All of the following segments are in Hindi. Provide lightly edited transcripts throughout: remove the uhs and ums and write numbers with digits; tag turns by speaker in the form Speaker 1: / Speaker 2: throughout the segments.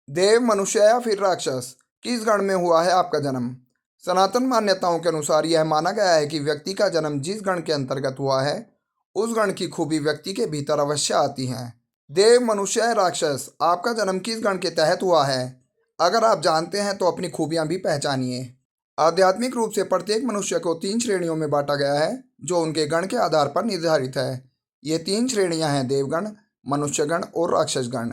Speaker 1: देव, मनुष्य या फिर राक्षस, किस गण में हुआ है आपका जन्म? सनातन मान्यताओं के अनुसार यह माना गया है कि व्यक्ति का जन्म जिस गण के अंतर्गत हुआ है, उस गण की खूबी व्यक्ति के भीतर अवश्य आती है। देव, मनुष्य या राक्षस, आपका जन्म किस गण के तहत हुआ है? अगर आप जानते हैं तो अपनी खूबियां भी पहचानिए। आध्यात्मिक रूप से प्रत्येक मनुष्य को 3 श्रेणियों में बांटा गया है, जो उनके गण के आधार पर निर्धारित है। ये 3 श्रेणियां हैं: देवगण, मनुष्यगण और राक्षसगण।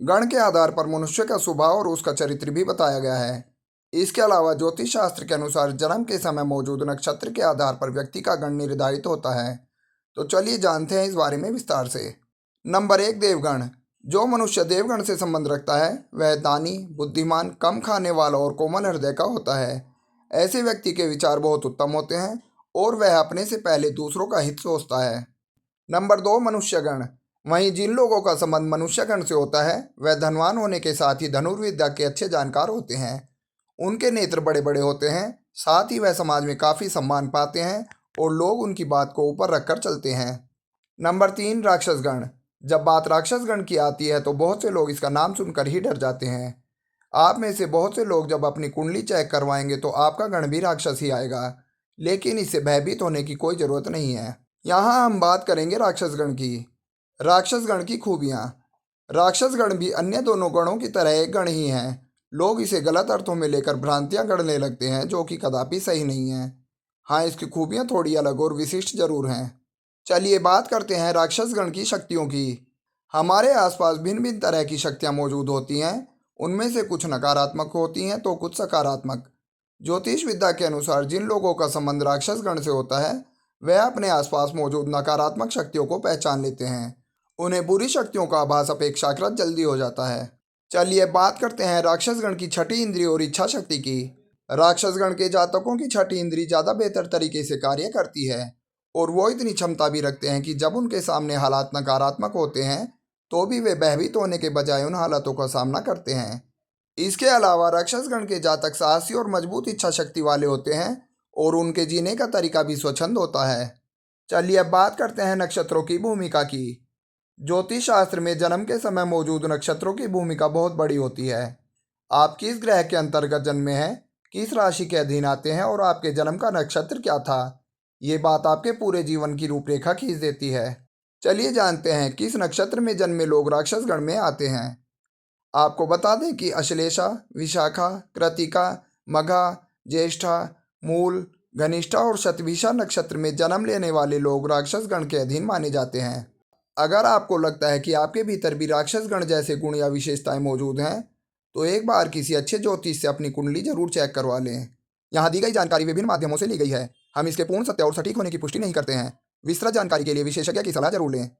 Speaker 1: गण के आधार पर मनुष्य का स्वभाव और उसका चरित्र भी बताया गया है। इसके अलावा ज्योतिष शास्त्र के अनुसार जन्म के समय मौजूद नक्षत्र के आधार पर व्यक्ति का गण निर्धारित होता है। तो चलिए जानते हैं इस बारे में विस्तार से। नंबर 1, देवगण। जो मनुष्य देवगण से संबंध रखता है वह दानी, बुद्धिमान, कम खाने वाला और कोमल हृदय का होता है। ऐसे व्यक्ति के विचार बहुत उत्तम होते हैं और वह अपने से पहले दूसरों का हित सोचता है। नंबर 2, मनुष्यगण। वहीं जिन लोगों का संबंध मनुष्यगण से होता है वह धनवान होने के साथ ही धनुर्विद्या के अच्छे जानकार होते हैं। उनके नेत्र बड़े बड़े होते हैं, साथ ही वह समाज में काफ़ी सम्मान पाते हैं और लोग उनकी बात को ऊपर रखकर चलते हैं। नंबर 3, राक्षसगण। जब बात राक्षसगण की आती है तो बहुत से लोग इसका नाम सुनकर ही डर जाते हैं। आप में से बहुत से लोग जब अपनी कुंडली चेक करवाएंगे तो आपका गण भी राक्षस ही आएगा, लेकिन इससे भयभीत होने की कोई ज़रूरत नहीं है। यहाँ हम बात करेंगे राक्षसगण की। राक्षसगण की खूबियाँ। राक्षसगण भी अन्य दोनों गणों की तरह एक गण ही हैं। लोग इसे गलत अर्थों में लेकर भ्रांतियां गढ़ने लगते हैं, जो कि कदापि सही नहीं है। हाँ, इसकी खूबियां थोड़ी अलग और विशिष्ट जरूर हैं। चलिए बात करते हैं राक्षसगण की शक्तियों की। हमारे आसपास भिन्न भिन्न तरह की शक्तियां मौजूद होती हैं। उनमें से कुछ नकारात्मक होती हैं तो कुछ सकारात्मक। ज्योतिष विद्या के अनुसार जिन लोगों का संबंध राक्षसगण से होता है वह अपने आसपास मौजूद नकारात्मक शक्तियों को पहचान लेते हैं। उन्हें बुरी शक्तियों का आभास अपेक्षाकृत जल्दी हो जाता है। चलिए बात करते हैं राक्षसगण की छठी इंद्रिय और इच्छा शक्ति की। राक्षसगण के जातकों की छठी इंद्रिय ज़्यादा बेहतर तरीके से कार्य करती है और वो इतनी क्षमता भी रखते हैं कि जब उनके सामने हालात नकारात्मक होते हैं तो भी वे भयभीत होने के बजाय उन हालातों का सामना करते हैं। इसके अलावा राक्षसगण के जातक साहसी और मजबूत इच्छा शक्ति वाले होते हैं और उनके जीने का तरीका भी स्वच्छंद होता है। चलिए अब बात करते हैं नक्षत्रों की भूमिका की। ज्योतिष शास्त्र में जन्म के समय मौजूद नक्षत्रों की भूमिका बहुत बड़ी होती है। आप किस ग्रह के अंतर्गत जन्मे हैं, किस राशि के अधीन आते हैं और आपके जन्म का नक्षत्र क्या था, ये बात आपके पूरे जीवन की रूपरेखा खींच देती है। चलिए जानते हैं किस नक्षत्र में जन्मे लोग राक्षसगण में आते हैं। आपको बता दें कि अश्लेषा, विशाखा, कृतिका, मघा, ज्येष्ठा, मूल, घनिष्ठा और शतभिषा नक्षत्र में जन्म लेने वाले लोग राक्षसगण के अधीन माने जाते हैं। अगर आपको लगता है कि आपके भीतर भी राक्षसगण जैसे गुण या विशेषताएं मौजूद हैं, तो एक बार किसी अच्छे ज्योतिष से अपनी कुंडली जरूर चेक करवा लें। यहाँ दी गई जानकारी विभिन्न माध्यमों से ली गई है। हम इसके पूर्ण सत्य और सटीक होने की पुष्टि नहीं करते हैं। विस्तृत जानकारी के लिए विशेषज्ञ की सलाह जरूर लें।